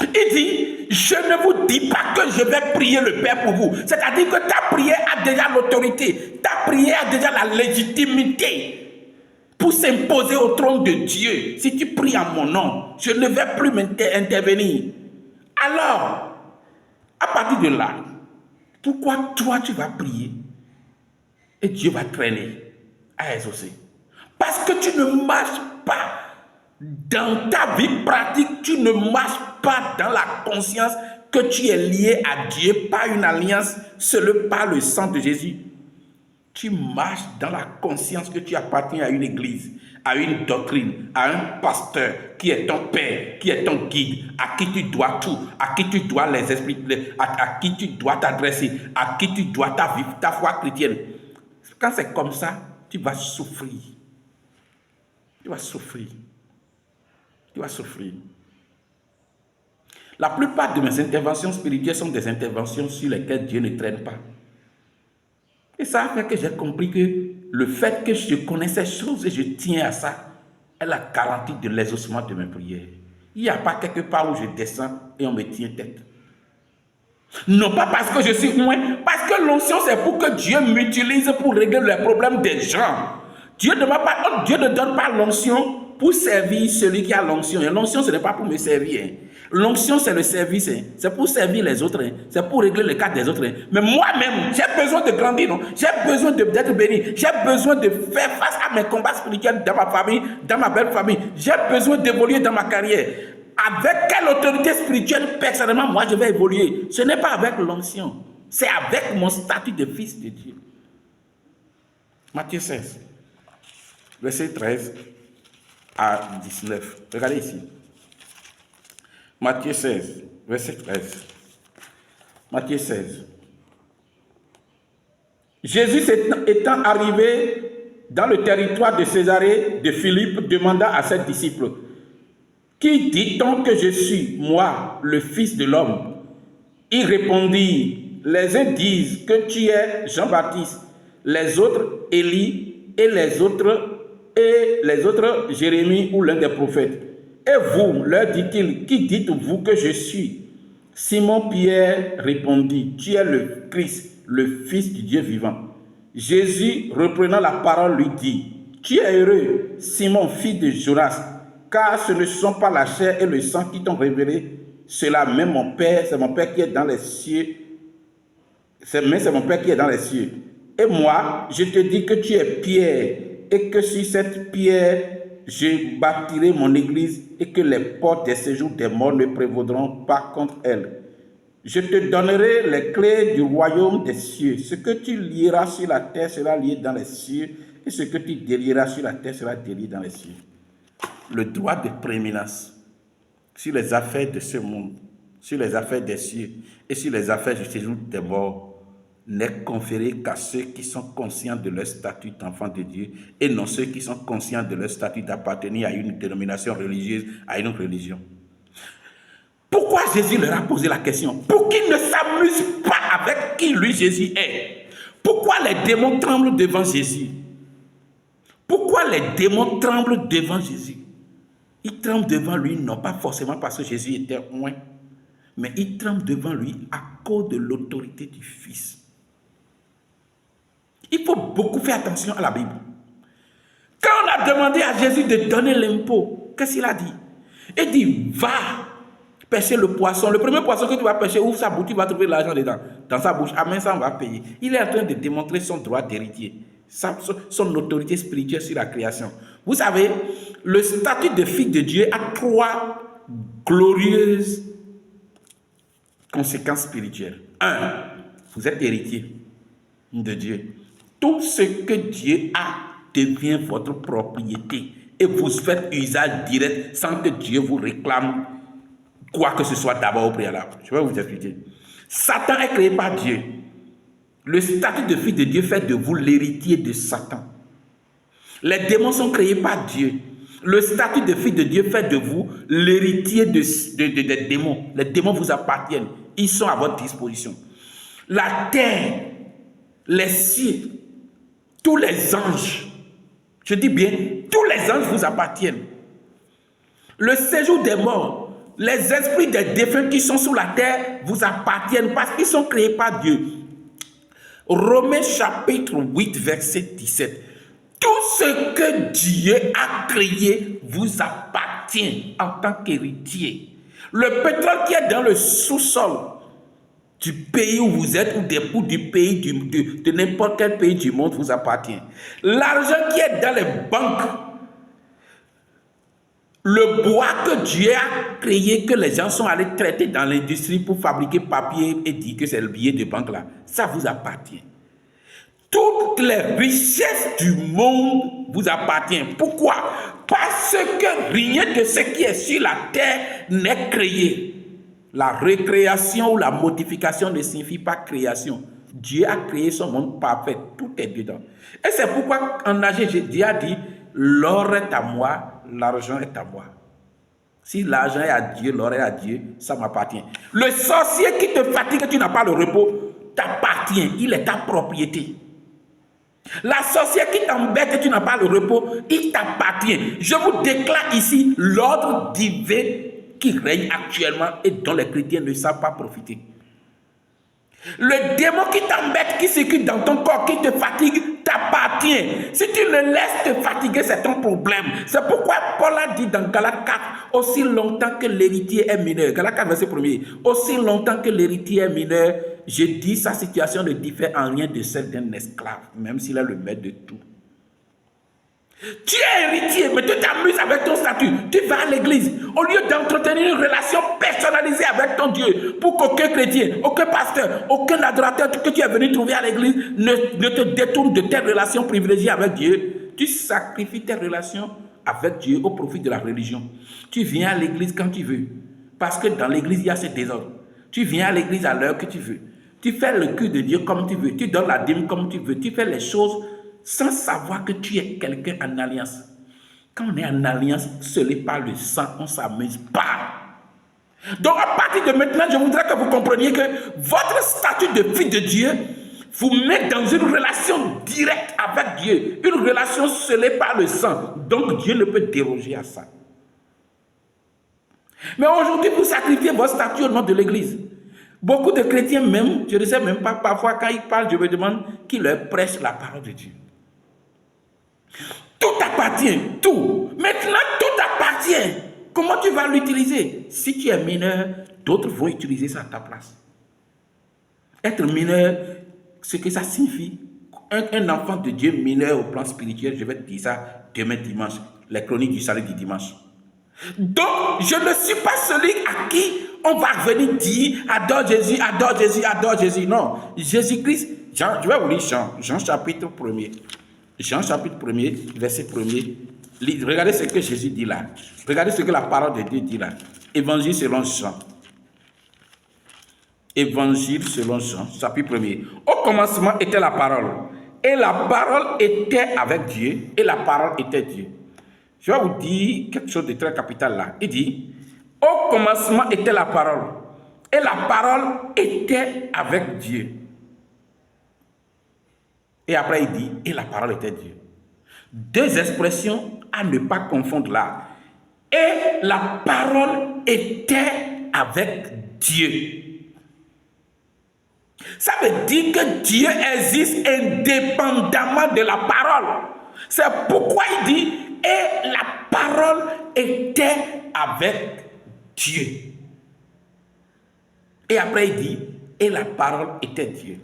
Speaker 1: Il dit, je ne vous dis pas que je vais prier le Père pour vous. C'est-à-dire que ta prière a déjà l'autorité. Ta prière a déjà la légitimité pour s'imposer au trône de Dieu. Si tu pries en mon nom, je ne vais plus intervenir. Alors, à partir de là, pourquoi toi tu vas prier et Dieu va traîner à exaucer? Parce que tu ne marches pas dans ta vie pratique, tu ne marches pas dans la conscience que tu es lié à Dieu par une alliance seule par le sang de Jésus. Tu marches dans la conscience que tu appartiens à une église, à une doctrine, à un pasteur qui est ton père, qui est ton guide, à qui tu dois tout, à qui tu dois les esprits, à qui tu dois t'adresser, à qui tu dois ta foi chrétienne. Quand c'est comme ça, tu vas souffrir. Tu vas souffrir. Tu vas souffrir. La plupart de mes interventions spirituelles sont des interventions sur lesquelles Dieu ne traîne pas. Et ça a fait que j'ai compris que le fait que je connais ces choses et je tiens à ça est la garantie de l'exaucement de mes prières. Il n'y a pas quelque part où je descends et on me tient tête. Non pas parce que je suis loin, parce que l'onction c'est pour que Dieu m'utilise pour régler les problèmes des gens. Dieu ne donne pas l'onction pour servir celui qui a l'onction. Et l'onction ce n'est pas pour me servir. L'onction, c'est le service, c'est pour servir les autres, c'est pour régler les cas des autres. Mais moi-même, j'ai besoin de grandir, non? J'ai besoin d'être béni, j'ai besoin de faire face à mes combats spirituels dans ma famille, dans ma belle famille. J'ai besoin d'évoluer dans ma carrière. Avec quelle autorité spirituelle, personnellement, moi, je vais évoluer? Ce n'est pas avec l'onction, c'est avec mon statut de fils de Dieu. Matthieu 16, verset 13 à 19. Regardez ici. Matthieu 16, verset 13. Matthieu 16. Jésus étant arrivé dans le territoire de Césarée de Philippe, demanda à ses disciples, « Qui dit-on que je suis, moi, le Fils de l'homme ?» Ils répondirent, « Les uns disent que tu es Jean-Baptiste, les autres Élie, et les autres Jérémie ou l'un des prophètes. Et vous, leur dit-il, qui dites-vous que je suis? Simon-Pierre répondit, tu es le Christ, le Fils du Dieu vivant. Jésus, reprenant la parole, lui dit, tu es heureux, Simon, fils de Jonas, car ce ne sont pas la chair et le sang qui t'ont révélé cela, même mon Père, c'est mon Père qui est dans les cieux. C'est mon Père qui est dans les cieux. Et moi, je te dis que tu es Pierre, et que sur cette pierre, je bâtirai mon église, et que les portes des séjours des morts ne prévaudront pas contre elle. Je te donnerai les clés du royaume des cieux. Ce que tu lieras sur la terre sera lié dans les cieux, et ce que tu délieras sur la terre sera délié dans les cieux. Le droit de prééminence sur les affaires de ce monde, sur les affaires des cieux et sur les affaires du séjour des morts n'est conféré qu'à ceux qui sont conscients de leur statut d'enfant de Dieu et non ceux qui sont conscients de leur statut d'appartenir à une dénomination religieuse, à une religion. Pourquoi Jésus leur a posé la question? Pour qu'ils ne s'amusent pas avec qui lui Jésus est. Pourquoi les démons tremblent devant Jésus? Pourquoi les démons tremblent devant Jésus? Ils tremblent devant lui, non pas forcément parce que Jésus était loin, mais ils tremblent devant lui à cause de l'autorité du Fils. Il faut beaucoup faire attention à la Bible. Quand on a demandé à Jésus de donner l'impôt, qu'est-ce qu'il a dit? Il dit, va pêcher le poisson. Le premier poisson que tu vas pêcher, ouvre sa bouche, tu vas trouver l'argent dedans. Dans sa bouche, amen, ça on va payer. Il est en train de démontrer son droit d'héritier, son autorité spirituelle sur la création. Vous savez, le statut de fils de Dieu a 3 glorieuses conséquences spirituelles. 1, vous êtes héritier de Dieu. Tout ce que Dieu a devient votre propriété et vous faites usage direct sans que Dieu vous réclame quoi que ce soit d'abord au préalable. Je vais vous expliquer. Satan est créé par Dieu. Le statut de fils de Dieu fait de vous l'héritier de Satan. Les démons sont créés par Dieu. Le statut de fils de Dieu fait de vous l'héritier des démons. Les démons vous appartiennent. Ils sont à votre disposition. La terre, les cieux, tous les anges, je dis bien, tous les anges vous appartiennent. Le séjour des morts, les esprits des défunts qui sont sur la terre vous appartiennent parce qu'ils sont créés par Dieu. Romains chapitre 8, verset 17. Tout ce que Dieu a créé vous appartient en tant qu'héritier. Le pétrole qui est dans le sous-sol du pays où vous êtes ou du pays de n'importe quel pays du monde vous appartient. L'argent qui est dans les banques, le bois que Dieu a créé, que les gens sont allés traiter dans l'industrie pour fabriquer papier et dire que c'est le billet de banque là, ça vous appartient. Toutes les richesses du monde vous appartiennent. Pourquoi? Parce que rien de ce qui est sur la terre n'est créé. La recréation ou la modification ne signifie pas création. Dieu a créé son monde parfait. Tout est dedans. Et c'est pourquoi en Agé, Dieu a dit, l'or est à moi, l'argent est à moi. Si l'argent est à Dieu, l'or est à Dieu, ça m'appartient. Le sorcier qui te fatigue, tu n'as pas le repos, t'appartient. Il est ta propriété. La sorcière qui t'embête et tu n'as pas le repos, il t'appartient. Je vous déclare ici l'ordre divin qui règne actuellement et dont les chrétiens ne savent pas profiter. Le démon qui t'embête, qui circule dans ton corps, qui te fatigue, t'appartient. Si tu le laisses te fatiguer, c'est ton problème. C'est pourquoi Paul a dit dans Galates 4, aussi longtemps que l'héritier est mineur, Galates 4, verset 1er, aussi longtemps que l'héritier est mineur, je dis sa situation ne diffère en rien de celle d'un esclave, même s'il est le maître de tout. Tu es héritier, mais tu t'amuses avec ton statut. Tu vas à l'église. Au lieu d'entretenir une relation personnalisée avec ton Dieu, pour qu'aucun chrétien, aucun pasteur, aucun adorateur que tu es venu trouver à l'église ne te détourne de tes relations privilégiées avec Dieu, tu sacrifies tes relations avec Dieu au profit de la religion. Tu viens à l'église quand tu veux, parce que dans l'église, il y a ce désordre. Tu viens à l'église à l'heure que tu veux. Tu fais le culte de Dieu comme tu veux. Tu donnes la dîme comme tu veux. Tu fais les choses sans savoir que tu es quelqu'un en alliance. Quand on est en alliance, scellé par le sang, on ne s'amuse pas. Donc à partir de maintenant, je voudrais que vous compreniez que votre statut de fils de Dieu vous met dans une relation directe avec Dieu, une relation scellée par le sang. Donc Dieu ne peut déroger à ça. Mais aujourd'hui, vous sacrifiez votre statut au nom de l'Église. Beaucoup de chrétiens même, je ne sais même pas, parfois quand ils parlent, je me demande qui leur prêche la parole de Dieu. Tout appartient, tout. Maintenant, tout appartient. Comment tu vas l'utiliser? Si tu es mineur, d'autres vont utiliser ça à ta place. Être mineur, ce que ça signifie, un enfant de Dieu mineur au plan spirituel, je vais te dire ça demain dimanche, les chroniques du salut du dimanche. Donc, je ne suis pas celui à qui on va venir dire adore Jésus, adore Jésus, adore Jésus. Non, Jésus-Christ, je vais vous lire Jean chapitre 1er. Jean chapitre 1er, verset 1er. Regardez ce que Jésus dit là. Regardez ce que la parole de Dieu dit là. Évangile selon Jean. Évangile selon Jean, chapitre 1er. Au commencement était la parole. Et la parole était avec Dieu. Et la parole était Dieu. Je vais vous dire quelque chose de très capital là. Il dit, au commencement était la parole. Et la parole était avec Dieu. Et après il dit, et la parole était Dieu. Deux expressions à ne pas confondre là. Et la parole était avec Dieu. Ça veut dire que Dieu existe indépendamment de la parole. C'est pourquoi il dit, et la parole était avec Dieu. Et après il dit, et la parole était Dieu.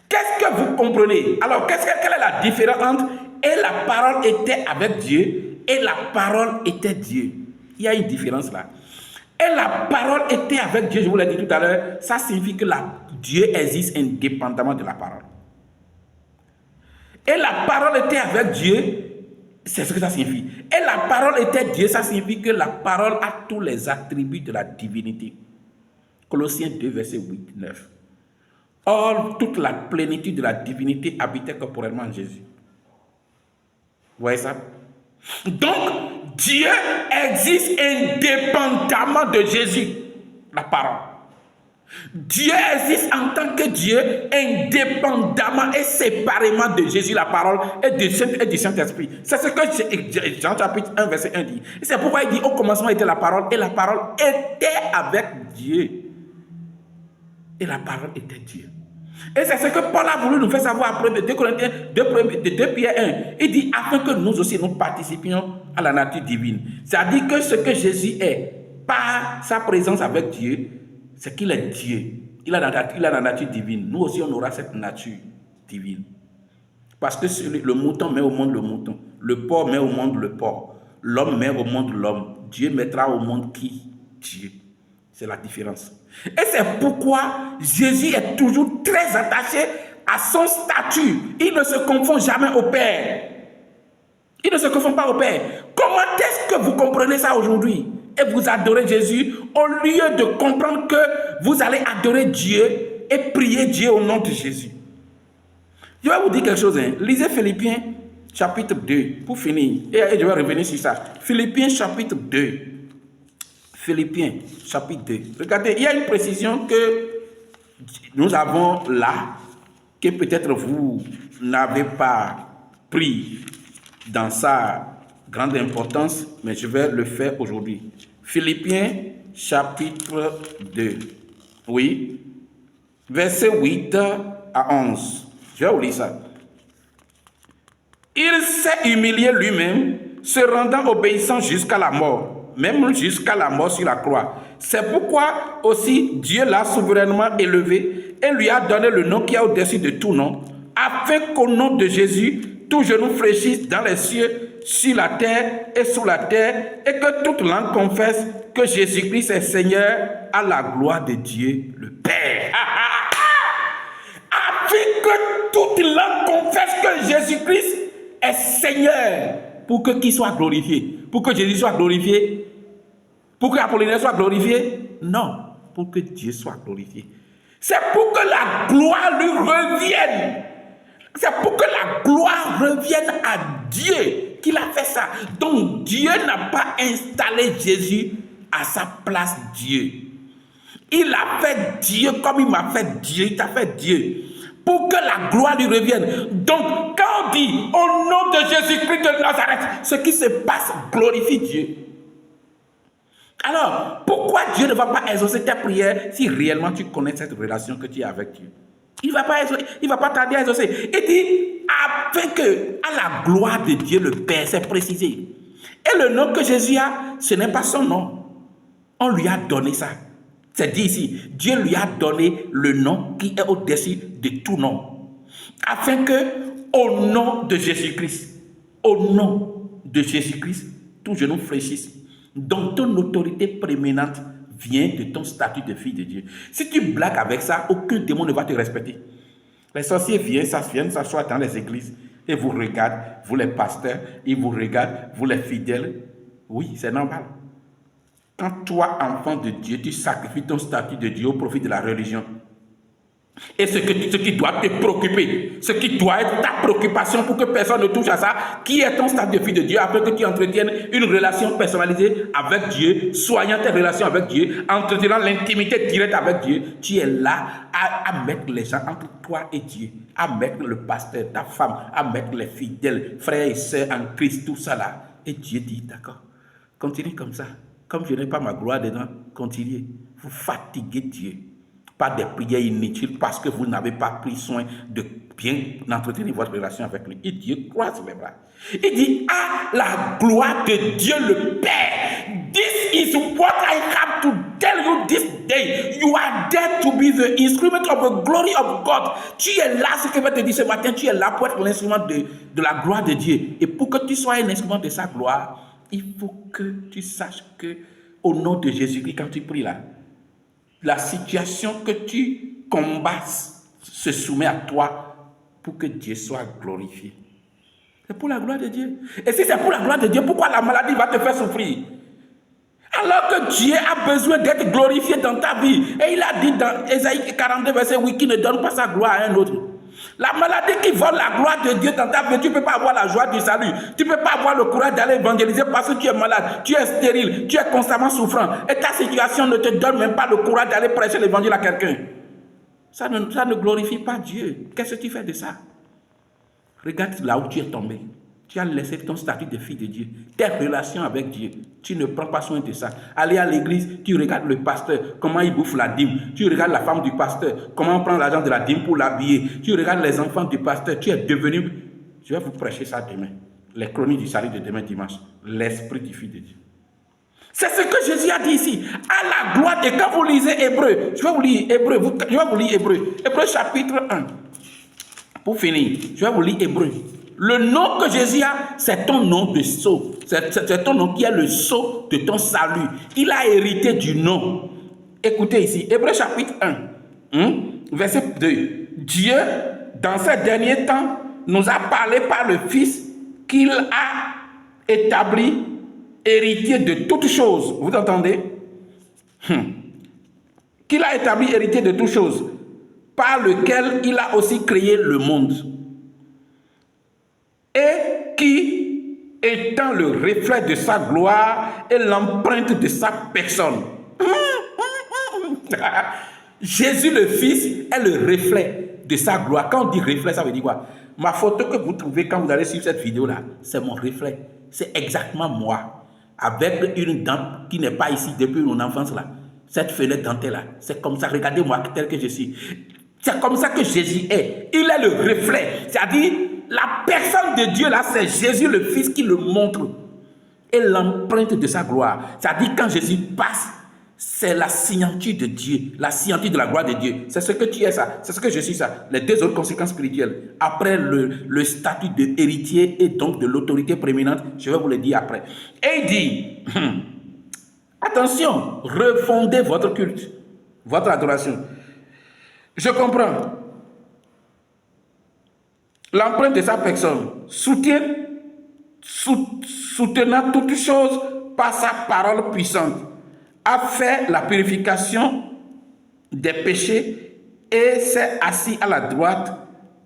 Speaker 1: Qu'est-ce que vous comprenez? Alors, quelle est la différence entre et la parole était avec Dieu et la parole était Dieu? Il y a une différence là. Et la parole était avec Dieu, je vous l'ai dit tout à l'heure, ça signifie que Dieu existe indépendamment de la parole. Et la parole était avec Dieu, c'est ce que ça signifie. Et la parole était Dieu, ça signifie que la parole a tous les attributs de la divinité. Colossiens 2, verset 8, 9. Or, toute la plénitude de la divinité habitait corporellement en Jésus. Vous voyez ça? Donc, Dieu existe indépendamment de Jésus, la parole. Dieu existe en tant que Dieu, indépendamment et séparément de Jésus, la parole, et du Saint-Esprit. C'est ce que Jean chapitre 1, verset 1 dit. Et c'est pourquoi il dit, au commencement était la parole, et la parole était avec Dieu. Et la parole était Dieu. Et c'est ce que Paul a voulu nous faire savoir après de 2 Corinthiens, 2 Pierre 1. Il dit, afin que nous aussi nous participions à la nature divine. C'est-à-dire que ce que Jésus est, par sa présence avec Dieu, c'est qu'il est Dieu. Il a la nature divine. Nous aussi, on aura cette nature divine. Parce que le mouton met au monde le mouton. Le porc met au monde le porc. L'homme met au monde l'homme. Dieu mettra au monde qui? Dieu. C'est la différence. Et c'est pourquoi Jésus est toujours très attaché à son statut. Il ne se confond jamais au Père. Il ne se confond pas au Père. Comment est-ce que vous comprenez ça aujourd'hui? Et vous adorez Jésus au lieu de comprendre que vous allez adorer Dieu et prier Dieu au nom de Jésus. Je vais vous dire quelque chose. Lisez Philippiens chapitre 2 pour finir. Et je vais revenir sur ça. Philippiens chapitre 2. Philippiens chapitre 2. Regardez, il y a une précision que nous avons là, que peut-être vous n'avez pas pris dans sa grande importance, mais je vais le faire aujourd'hui. Philippiens chapitre 2. Oui. Verset 8 à 11. Je vais vous lire ça. Il s'est humilié lui-même, se rendant obéissant jusqu'à la mort, même jusqu'à la mort sur la croix. C'est pourquoi aussi Dieu l'a souverainement élevé et lui a donné le nom qui est au-dessus de tout nom, afin qu'au nom de Jésus, tout genou fléchisse dans les cieux, sur la terre et sous la terre, et que toute langue confesse que Jésus-Christ est Seigneur, à la gloire de Dieu le Père. Afin que toute langue confesse que Jésus-Christ est Seigneur, pour que qui soit glorifié, pour que Jésus soit glorifié, pour que Apollinaire soit glorifié, non, pour que Dieu soit glorifié. C'est pour que la gloire lui revienne. C'est pour que la gloire revienne à Dieu qu'il a fait ça. Donc Dieu n'a pas installé Jésus à sa place Dieu. Il a fait Dieu comme il m'a fait Dieu, il t'a fait Dieu. Pour que la gloire lui revienne. Donc quand on dit au nom de Jésus-Christ de Nazareth, ce qui se passe glorifie Dieu. Alors, pourquoi Dieu ne va pas exaucer tes prières si réellement tu connais cette relation que tu as avec Dieu? Il ne va pas tarder à exaucer. Il dit, afin que, à la gloire de Dieu le Père, c'est précisé. Et le nom que Jésus a, ce n'est pas son nom. On lui a donné ça. C'est dit ici, Dieu lui a donné le nom qui est au-dessus de tout nom. Afin que, au nom de Jésus-Christ, tout genou fléchisse. Donc ton autorité prééminente vient de ton statut de fille de Dieu. Si tu blagues avec ça, aucun démon ne va te respecter. Les sorciers viennent s'asseoir dans les églises et vous regardent, vous les pasteurs, ils vous regardent, vous les fidèles. Oui, c'est normal. Quand toi, enfant de Dieu, tu sacrifies ton statut de Dieu au profit de la religion, et ce qui doit te préoccuper, ce qui doit être ta préoccupation pour que personne ne touche à ça, qui est ton statut de fille de Dieu, afin que tu entretiennes une relation personnalisée avec Dieu, soignant tes relations avec Dieu, entretenant l'intimité directe avec Dieu. Tu es là à mettre les gens entre toi et Dieu, à mettre le pasteur, ta femme, à mettre les fidèles, frères et sœurs en Christ, tout ça là. Et Dieu dit, d'accord, continue comme ça. Comme je n'ai pas ma gloire dedans, continuez. Vous fatiguez Dieu par des prières inutiles parce que vous n'avez pas pris soin de bien entretenir votre relation avec lui. Et Dieu croise les bras. Il dit, à la gloire de Dieu le Père. This is what I have to tell you this day. You are there to be the instrument of the glory of God. Tu es là, ce que je vais te dire ce matin, tu es là pour être l'instrument de la gloire de Dieu. Et pour que tu sois un instrument de sa gloire, il faut que tu saches que au nom de Jésus-Christ, quand tu pries là, la situation que tu combats se soumet à toi pour que Dieu soit glorifié. C'est pour la gloire de Dieu. Et si c'est pour la gloire de Dieu, pourquoi la maladie va te faire souffrir? Alors que Dieu a besoin d'être glorifié dans ta vie. Et il a dit dans Ésaïe 42, verset 8, qu'il ne donne pas sa gloire à un autre. La maladie qui vole la gloire de Dieu dans ta vie, tu ne peux pas avoir la joie du salut. Tu ne peux pas avoir le courage d'aller évangéliser parce que tu es malade, tu es stérile, tu es constamment souffrant. Et ta situation ne te donne même pas le courage d'aller prêcher l'évangile à quelqu'un. Ça ne glorifie pas Dieu. Qu'est-ce que tu fais de ça? Regarde là où tu es tombé. Tu as laissé ton statut de fille de Dieu, tes relations avec Dieu. Tu ne prends pas soin de ça. Aller à l'église, tu regardes le pasteur, comment il bouffe la dîme. Tu regardes la femme du pasteur, comment on prend l'argent de la dîme pour l'habiller. Tu regardes les enfants du pasteur. Tu es devenu... Je vais vous prêcher ça demain. Les chroniques du salut de demain dimanche. L'esprit du fille de Dieu. C'est ce que Jésus a dit ici. À la gloire. Et quand vous lisez Hébreu, je vais vous lire Hébreu. Hébreu chapitre 1. Pour finir, je vais vous lire Hébreu. Le nom que Jésus a, c'est ton nom de sceau. C'est ton nom qui est le sceau de ton salut. Il a hérité du nom. Écoutez ici, Hébreu chapitre 1, verset 2. Dieu, dans ces derniers temps, nous a parlé par le Fils qu'il a établi héritier de toutes choses. Vous entendez? Qu'il a établi héritier de toutes choses, par lequel il a aussi créé le monde. Et qui, étant le reflet de sa gloire et l'empreinte de sa personne. Jésus le Fils est le reflet de sa gloire. Quand on dit reflet, ça veut dire quoi? Ma photo que vous trouvez quand vous allez suivre cette vidéo-là, c'est mon reflet. C'est exactement moi. Avec une dent qui n'est pas ici depuis mon enfance là. Cette fenêtre dentelle là. C'est comme ça. Regardez-moi tel que je suis. C'est comme ça que Jésus est. Il est le reflet. C'est-à-dire, la personne de Dieu là, c'est Jésus le Fils qui le montre. Et l'empreinte de sa gloire. C'est-à-dire, quand Jésus passe, c'est la signature de Dieu, la signature de la gloire de Dieu. C'est ce que tu es ça. C'est ce que je suis ça. Les deux autres conséquences spirituelles. Après le statut d'héritier et donc de l'autorité prééminente, je vais vous le dire après. Et il dit, attention, refondez votre culte, votre adoration. Je comprends. L'empreinte de sa personne, soutenant toutes choses par sa parole puissante, a fait la purification des péchés et s'est assis à la droite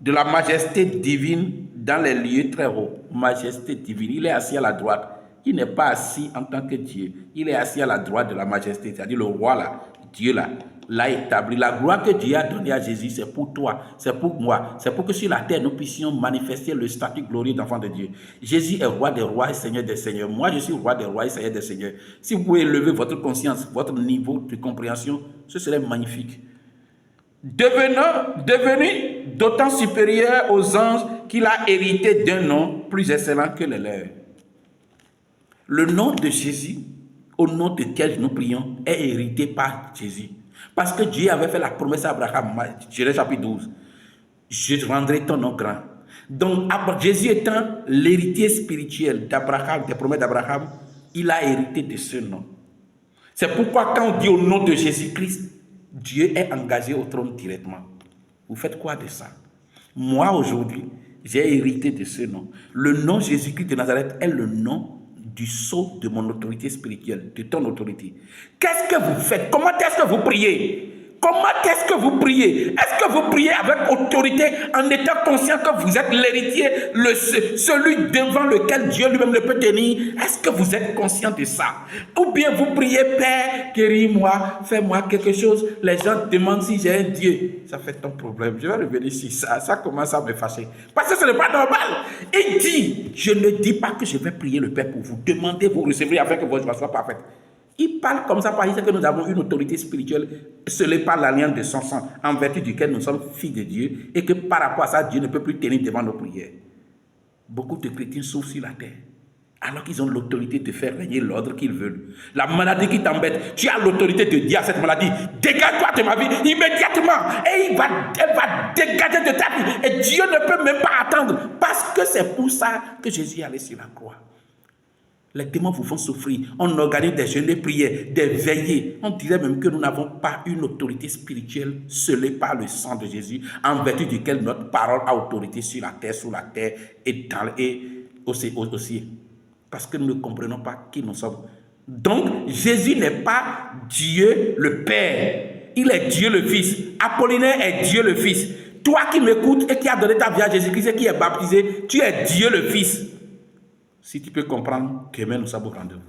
Speaker 1: de la majesté divine dans les lieux très hauts. Majesté divine. Il est assis à la droite. Il n'est pas assis en tant que Dieu. Il est assis à la droite de la majesté. C'est-à-dire le roi là, Dieu là, l'a établi. La gloire que Dieu a donnée à Jésus, c'est pour toi, c'est pour moi. C'est pour que sur la terre, nous puissions manifester le statut glorieux d'enfant de Dieu. Jésus est roi des rois et seigneur des seigneurs. Moi, je suis roi des rois et seigneur des seigneurs. Si vous pouvez élever votre conscience, votre niveau de compréhension, ce serait magnifique. Devenu d'autant supérieur aux anges qu'il a hérité d'un nom plus excellent que les leurs. Le nom de Jésus, au nom duquel nous prions, est hérité par Jésus. Parce que Dieu avait fait la promesse à Abraham, Genèse chapitre 12. Je rendrai ton nom grand. Donc, Jésus étant l'héritier spirituel d'Abraham, des promesses d'Abraham, il a hérité de ce nom. C'est pourquoi quand on dit au nom de Jésus-Christ, Dieu est engagé au trône directement. Vous faites quoi de ça? Moi, aujourd'hui, j'ai hérité de ce nom. Le nom Jésus-Christ de Nazareth est le nom du sceau de mon autorité spirituelle, de ton autorité. Qu'est-ce que vous faites? Comment est-ce que vous priez? Comment est-ce que vous priez? Est-ce que vous priez avec autorité en étant conscient que vous êtes l'héritier, celui devant lequel Dieu lui-même ne peut tenir? Est-ce que vous êtes conscient de ça? Ou bien vous priez, Père, guéris-moi, fais-moi quelque chose. Les gens demandent si j'ai un Dieu. Ça fait ton problème. Je vais revenir sur ça. Ça commence à me fâcher. Parce que ce n'est pas normal. Il dit, je ne dis pas que je vais prier le Père pour vous. Demandez, vous recevrez afin que votre joie soit parfaite. Il parle comme ça parce que nous avons une autorité spirituelle scellée par l'alliance de son sang, en vertu duquel nous sommes filles de Dieu, et que par rapport à ça, Dieu ne peut plus tenir devant nos prières. Beaucoup de chrétiens souffrent sur la terre, alors qu'ils ont l'autorité de faire régner l'ordre qu'ils veulent. La maladie qui t'embête, tu as l'autorité de dire à cette maladie, dégage-toi de ma vie immédiatement, et elle va dégager de ta vie, et Dieu ne peut même pas attendre, parce que c'est pour ça que Jésus est allé sur la croix. Les démons vous font souffrir. On organise des jeûnes, des prières, des veillées. On dirait même que nous n'avons pas une autorité spirituelle scellée par le sang de Jésus, en vertu duquel notre parole a autorité sur la terre, sous la terre et aussi. Parce que nous ne comprenons pas qui nous sommes. Donc, Jésus n'est pas Dieu le Père. Il est Dieu le Fils. Apollinaire est Dieu le Fils. Toi qui m'écoutes et qui as donné ta vie à Jésus-Christ et qui est baptisé, tu es Dieu le Fils. Si tu peux comprendre, demain nous sommes au rendez-vous.